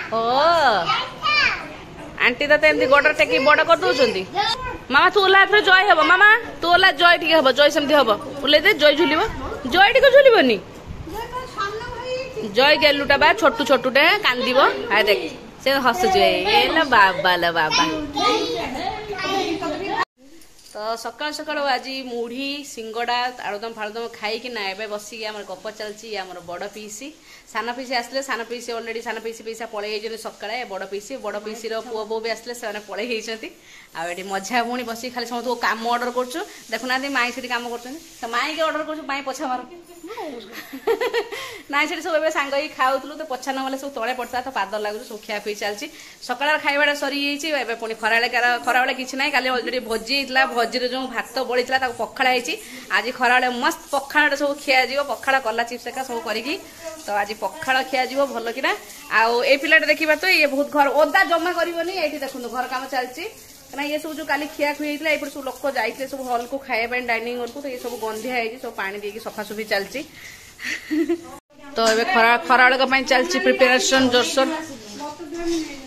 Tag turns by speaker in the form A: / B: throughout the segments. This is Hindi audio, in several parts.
A: ओ आंटी तो एमती गोड़ टेक बड़ कर दौरान मामा तू ओला हाथ जय हम मामा तू ओला जय टी हम जय सेमती हम ओल्ले दे जय झुल जय टी झुलबनी जय गेलुटा बा छोटू छोटूटे कांदीब आ देख से हसुचे बाबा ल बाबा। तो सकाल सकाल आज मुढ़ी सिंगड़ा आलुदम फालुदम खाई कि ना ए बसिक आम गप चलती आम बड़ पीसी सान पीसी आसले सान पीसी अलरेडी सान पीसी पैसा पलि सका बड़ पीसी पुओ बो भी आसले से पलि आठ मझा भूणी बस खाली समस्त कम अर्डर करूँ देखुना माई से कम कर माई के अर्डर कर माई पछा मार ना से सब सांग ही खाऊ तो पछा न सब तले पड़ता तो पाद लगुच सब खियाखुई चलती सकाल खाइबा सरी जाइए पुणी खरा किसी ना काली अलरेडी भोजी होता भोजी जो भात बड़ी पखाड़ा आज खरा मस्त पखाड़ सब खिया पखाड़ कला चिप्स एका सब करी तो आज पखाड़ खिया भल कि आउ ए पिला देखा तो ये बहुत घर ओदा जमा करनी ये देखो घर कम चलती ना ये सब जो काली खिया खुई होता है सब लोक जाते सब हल को खाया डाइनिंग हल को तो ये सब गंधिया है सब पानी देकी सफासफी चलती तो ये खरा चलती प्रिपेरेसन जोरसोर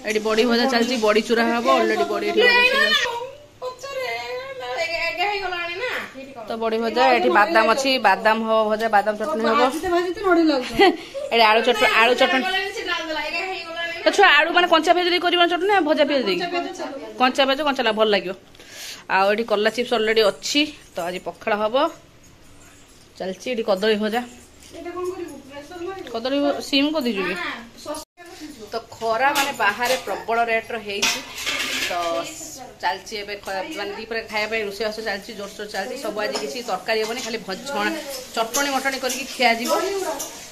A: ये बड़ी भजा चलती बड़ी चूरा हम अलरेडी बड़ी तो बड़ी भजा ये बादाम अच्छी बादाम हम भजा बादाम चटनी हम आलू चटनी तो छुआ आलू मैंने कंचा पिज कर चटनी भजा पिज दे कंचा पिज कंचा भल लगे आठ कला चिप्स अलरेडी अच्छी तो आज पखाड़ हम चलती ये कदली भजा कदली सीम कर दीजिए तो खरा माने बाहर प्रबल रेट्र तो चलती माने दीपर खाया रोषेबास चलती जोरसोर चलती सब आज किसी तरकारी हेनी खाली चटणी मटणी करके खिया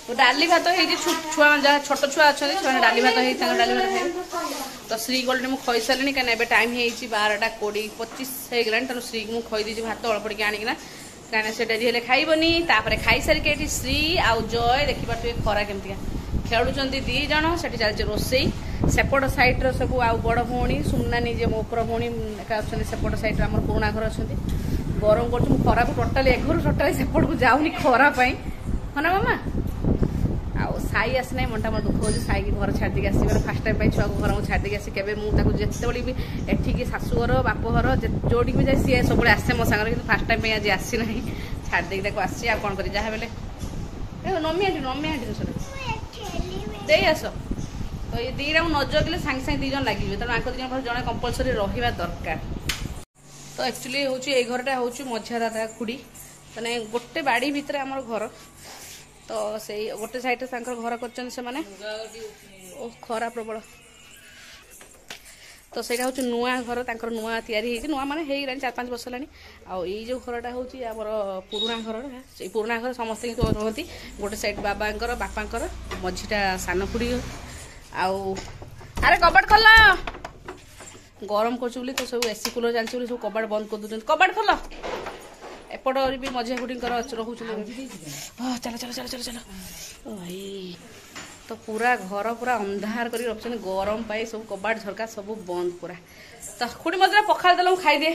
A: तो डाली भात छुआ जहाँ छोट छुआ अच्छा डाली भात डाली भात खाए तो श्री गोल्ड मुझे खई सारे कहीं टाइम हो 12:20-25 हो गला तेनाली श्री को खई भात अल्प टे आणिकिना कहीं से डेरी खाइबनी खाई सारिक श्री आउ जय देखिए खरा केमती खेलुंट दी जन से चलती रोसे सेपट सैड्र सब आउ बड़ भौणी सुमनानी जे मो उपर भौणी अच्छा सेपट सैड्रे आम पुराणा घर अच्छा गरम कर खरा को टोटाली एघर टोटाली सेपट को जाऊनी खरापाई हाँ ना मामा आउ साई आसी ना मनटा मोर दुख हो साई की घर छाड़ी आसी फास्ट टाइम छुआ को घर को छाड़ी आसी केवे मुझे भी एठिकी शाशुघर बापघर जोटी भी जाए सी सब आसे मो सांगे कि फास्ट टाइम आज आसी ना छाड़ी आसी आ कौन कर जहाँ बेले नमी आंटी दे आस तो ये दीटा न जगिले सांगे सांगे दीज लगे तेणु आंक दीज जड़े कंपलसरी रहा दरकार तो एक्चुअली हूँ ये घरटा हूँ मझा दादा खुड़ी मैंने गोटे बाड़ी भितर आम घर तो से गोटे साइड घर कर खरा प्रबल तो सही हूँ नुआ घर तर नुआ या नुआ माने 4-5 वर्ष है आउ ये जो घरटा हूँ आमर पुराणा घर से पुराणा घर समस्त रुहति गोटे साइड बाबांकर बापांकर मझीटा सान खुड़ी आउ अरे कबाट खोल गरम कर तो सब एसी कूलर चलती सब कबाट बंद कर दूसरी कबाट खोल एपट भी मझिया खुड़ी रोच चलो चलो चलो चलो चलो भाई तो पूरा घर पूरा अंधार कर रखते गरम पाई सब कबाट झरका सब बंद पूरा तो खुड़ी मत पखाड़ देल खाईदे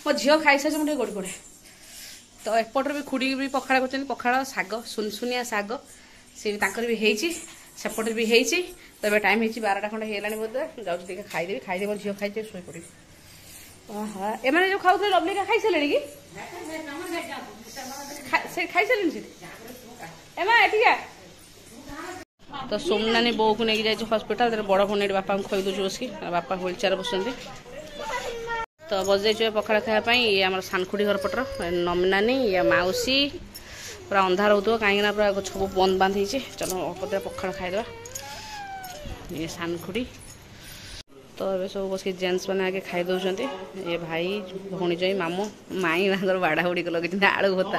A: मो झील खाई सारी मुझे गोड़ गोड़े तो एपटर भी खुड़ी भी पखाड़ कर पखाड़ शाग सुनसुनिया शाग सी भी होती सेपटे भी होती तो ये टाइम हो 12टा खंडे होगा बोधे जाऊँ देखा खाईदेवी खाईदे मोर झील खाई शोई पड़ी एम जो खाऊ लवली का खाई सारे कि खाई सारे एम एटिका तो सोमनानी बो को लेकिन जाए हस्पिटाल बड़ भौणी बापा को खुई दूसरी बस बापा व्हील चेयर बसुँच तो बजाई पखाड़ खायापी ये आम सानखुड़ी घर पटर नमनानी या मौसी पूरा अंधार हो कहीं पूरा सब बंद बांध हो चलो अल्प पखाड़ खाईदे ये सानखुड़ी तो ये सब बस जेन्ट्स मैंने आगे खाई दौरान ये भाई भौणी जई मामू माई बाड़ा बुड़ी को लगे आलू भत्ता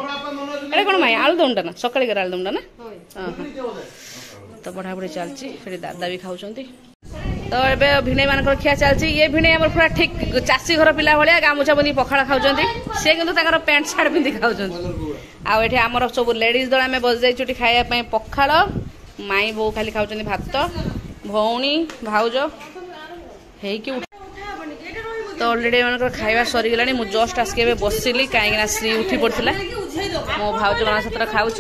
A: अरे कौन माई आलू दमटा ना सकाल आलू दमटा ना तो बढ़ा बढ़ी चलती दादा भी खाऊँ तो ये भिणे मान खिया चलती ये भिणे आम पूरा ठीक चाषी घर पिला भाया गामुछा बनी पखाड़ खाऊँ सी कि पैंट सार्ट पिंधि खाऊँ आठ आमर सब लेडीज दल आम बस जाइए खायापी पखाड़ माई बो खाली खाऊँ भात भौणी भाउज हेकि तो अलरेडी मान खाଇବା सरीगलानी मु जस्ट आसके बसिली कहीं श्री उठी पड़ता मो भाउज मान सहित खाऊँ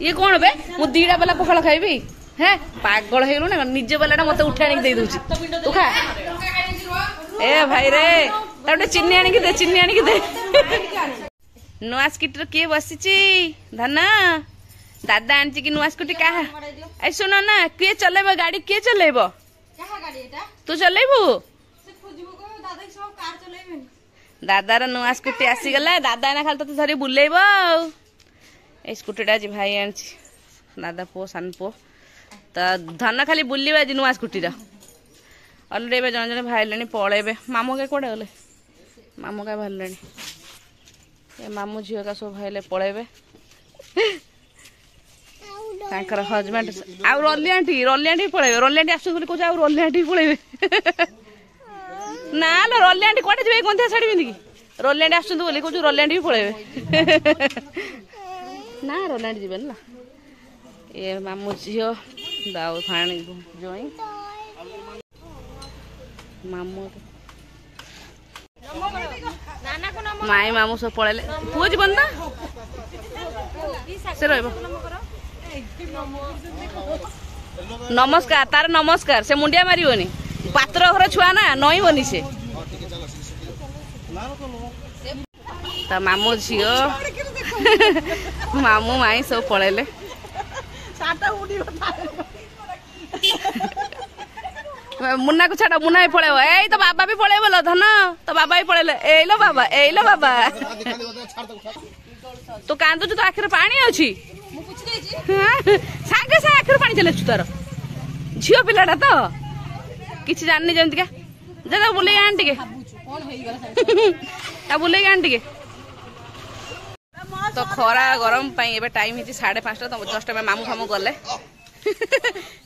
A: ये कौन बे मु 2टा बेला पखाड़ खाइबी हे पागल हो गलु ना निजे बेलाटा मत उठे आनी दे दूची तू खा ए भाई रे ताटे चिन्नी आनी दे चिन्नी आनी दे नुआ स्कूटी किए बसी धन दादा आनी कि नुआ स्कूटी क्या ए सुन ना किए चलेब गाड़ी किए चलेब तू चलेबू दादार नुआ स्कूटी आसीगला दादा एना खाली तो धरी बुलेब ए स्कूटीटा आज भाई आनी दादा पुओ सान पुओ तो धन खाली बुलवा आज नुआ स्कूटी अलरेडी जन जन बाहर पलैबे मामू के कौटे गले मामू का बाहर मामू झील का सब भाई पलैबे हजबैंड आउ रली आंटी पलैबे रली आंटी आस कौच आउ रली आंटी पलैबे ना लो रली आंटी कौटे जी गंथिया छाड़ी कि रली आंटी आसुँच कौच रली आंटी भी पलैबे ना रली आंटी जीवन ना ये मामू झील दाऊ फाणी जोई मामू माई मामू सब पड़े पुओ जीवन ना से रह नमस्कार तार नमस्कार से मुंडिया मारिबनी पात्र घर छुआ ना नईबनी से ता मामू झील मामू माई सब पड़े मुन्ना को छाड़ा मुन्ना भी पड़ेब ए तो बाबा भी पड़ेब लो धन तो बाबा भी पड़े ए लो बाबा तो कांदु तो आखिर पानी अच्छी सागे सागे आखिर पानी चले तार झील पिलाटा तो किसी जाननी जमी का जा बुले आन टे बुले आन टे तो खरा गरम टाइम है 5:30 तो जस्ट मामू फामू गले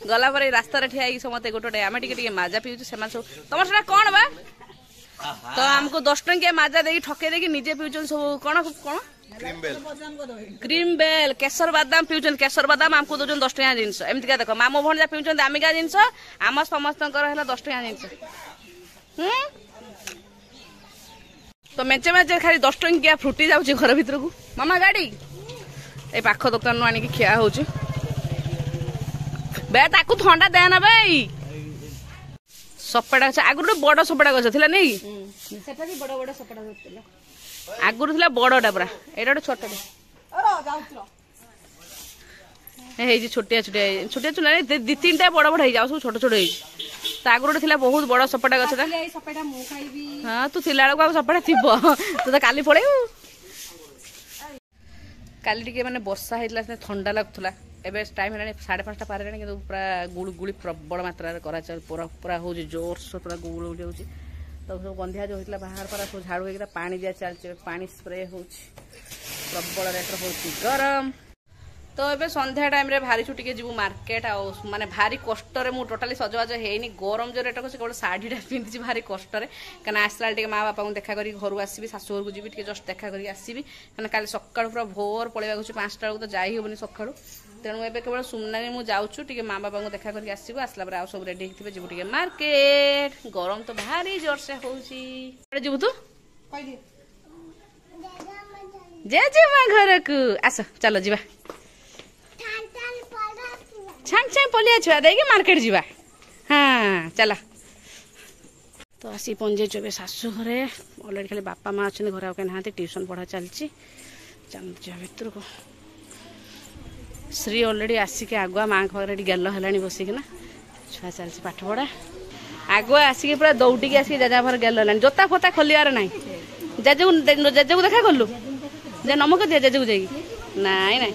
A: गला पर रास्ता ठिया समस्ते गोटे आम टे माजा पीछे से तुम से कौन बा तो आमको 10 टंकिया माजा दे ठके दे निजे पीछे सब कौन कौन क्रीम बेल केसर बादाम पीछे केसर बादाम आमको दौन 10 टंकिया जिनस एमती देख मामू भणजा पीछे दामिका जिनस आम समस्त 10 टंकिया जिनस तो मेचे मेचे खाली 10 टंकिया फ्रुटी जाऊँ घर भर को मामा गाड़ी ए पाख दुकान आनिक खिया हो बे ताकू थंडा देना भाई सपेटा गछ आगुर बड़ सपेटा गछ थिला नहीं सेटा भी बड़ बड़ सपेटा गछ थिला आगुर थिला बड़टा पूरा एटा गोटे छोटटे हे जी छोटिया छोटिया छोटिया चुना दी तीनटा बड़ बड़ हे जाउ सब छोट छोट हे तो आगुर थिला बहुत बड़ सपेटा गछटा ए सपेटा मु खाइबी हां तू थिला को सपेटा थिबो तू तो काली पळेउ काली टिके माने वर्षा हेतला ठंडा लागतला एबे टाइम है 5:30 पार कि पूरा गुड़ प्रबल मात्रा पूरा हो जोर से पूरा गुड़ हो तो सब गंधिया जो होता बाहर पर सब झाड़ू होगा पानी दिया चलते पानी स्प्रे हो प्रबल रेट हो गरम तो ये संध्या टाइम रे भारी छुट्टी जीव मार्केट माने भारी कष्ट मु टोटाली सजबाज है गरम जो रेट अच्छे गोटे शाढ़ीटा पिंधि भारी कष्ट कहीं आसला माँ बापा को देखा करी घर आसबि शाशु घर को जी जस्ट देखा करी आसबि कहीं काली सका पूरा भोर पलैया 5टा बेलू तो जाई हेनी सका तेणु ए केवल सुमना मुझे जाऊँ माँ बापा को देखा करके आसबू आसला पर सब रेडी होते जीव टे मार्केट गरम तो भारी जोर से होबू तू जेजेमा घर को आस चलो जीवा छांग छांग पलिया छुआ दे मार्केट जीवा हाँ चला तो आसी पहुंचे शाशु घरे अलरेडी खाली बापा माँ अच्छे घर आगे ना ट्यूशन पढ़ा चलती चल भर को श्री अलरेडी आसिक आगुआ माँ घर गेल है बसिकिना छुआ चलती पाठ पढ़ा आगुआ आसिक पूरा दौड़ी आसिक जेजा घर गेल है जोता फोता खोलियार ना जेजे को देखा कलु जे नमक दिए जेजे को जाइए नाई नाई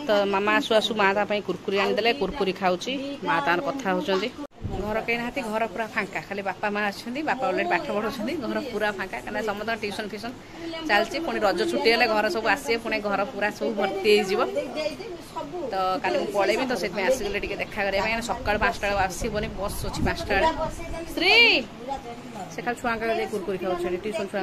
A: तो मामा आसु आसु माँ तापाई कुरकुरी आनीदे कुरकुरी खाऊची माँ तार कथा होचंदी घर कहीं ना घर पूरा फांका खाली बापा माँ अच्छे बापा अलरेडी पाठ पढ़ाऊँ घर पूरा फांका कहीं समस्त ट्यूशन फ्यूशन चलती पुणी रज छुट्टी है घर सब आसे पुणी घर पूरा सब भर्ती हो तो काली पलैबी तो से आसिगले देखा करें सका 5टा आसबनी बस अच्छी 5टा श्री से खाली छुआ कुरकुरी खाऊँ ट्यूशन छुआ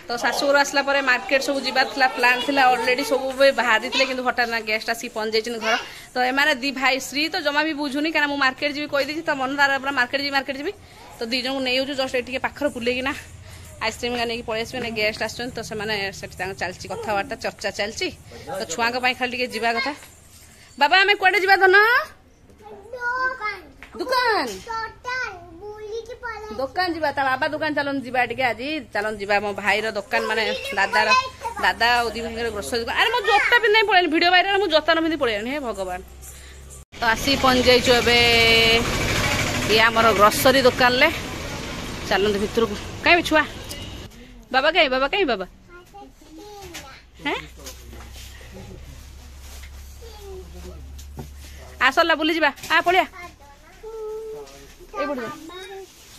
A: तो शाशुघर आसला पर मार्केट सब जीवार प्लान थी अलरेडी सब बाहरी थे कि हठात ना गेस्ट आसी पहुंच जाए घर तो एम दी भाई श्री तो जमा भी बुझुनी क्या मार्केट जी कहीदी तो मन तार मार्केट जी तो 2 जन को नहीं जस्ट ये पाखर बुलेकिना आइसक्रीम का नहीं पड़े आसने गेस्ट आस तो चलती कथबार्ता चर्चा चलती तो छुआ खाली जावा कथा बाबा आम कड़े जा धन दुकान दुकान जा बाबा दुकान चलन जा आज चलन जा मो भाईर दुकान माने दादा दी भाई ग्रोसरी दुकान अरे मो जोता पिंधि पड़े भिड भाई मुझे जोता न पिंधि पड़े हे भगवान तो आसी पहुंच जाइए ये आमर ग्रोसरी दुकान ले चलते भितर को कहीं छुआ बाबा कहीं बाबा हैं आसला बुली जा आ पड़िया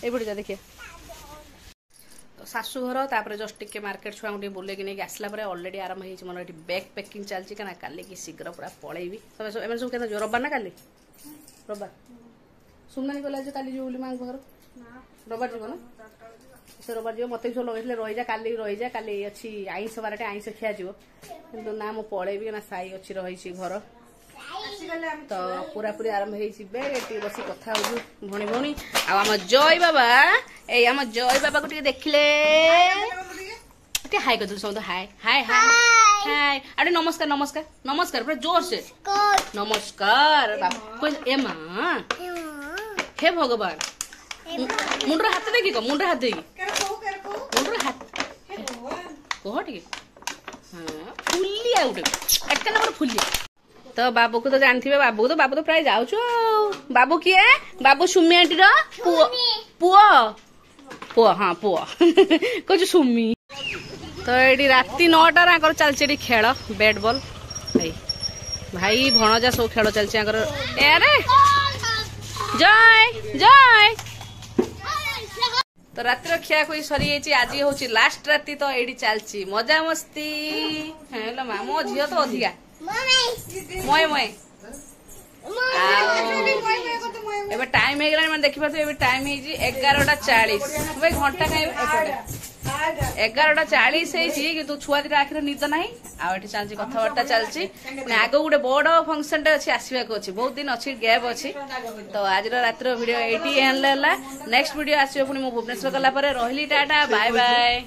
A: ये जा देखिए तो शाशु घर तापर जस्ट टिके मार्केट छुआ टे बुले कि नहीं आसला अलरेडी आरंभ हो मोर ये बैग पैकिंग चलती क्या काली की शीघ्र पूरा पलैबी सब क्या रविवार ना काली रविवार सुमनानी कहला काली जो माँ घर रविवार जीव ना से रविवार जीव मत सब लगे रही जा काली रही जा काली अच्छी आईस बारटे आईस खिया जीव कि ना मुझे पलैबी ना साई अच्छी रही घर तो पूरा पूरी आरंभ हो बस कथा भणी भणी आम जय बाबा आम जय बाबा को देखिले हाय कर सब हाय हाय हाय हाय अरे नमस्कार नमस्कार नमस्कार पूरा जोर से नमस्कार ए माँ हे भगवान मुंडर हाथ देखिए मुंडर हाथ देखिए मुंडर हाथ कह टे हाँ फुलिया गोटे एक नंबर फुलिया तो बाबू को तो जानते बाबू तो प्राय जाऊ बाबू किए बाबू सुमी आंटी पुओ पुओ हाँ पुओ कह सुमी तो ये राति 9टार चलती खेल बैट बॉल भाई भाई भणजा सब खेल चलती अरे जय जय तो रातिर खिया खुई सरी आज हूँ लास्ट राति तो ये चलती मजा मस्ती है माँ मो झील तो अधिका मय मय एबे टाइम हो गला देखी पारे टाइम 11:40 भाई घंटा कहीं 11:40 कि छुआ दिटा आखिर निद ना आठ चलती कथबार्ता चलती आग गोटे बड़ फंक्शन अच्छी आसवाक अच्छी बहुत दिन अच्छी गैप अच्छी तो आज रात भिडियो ये नेक्स्ट भिडियो आसो पुणी भुवनेश्वर गला रही टाटा बाय बाय।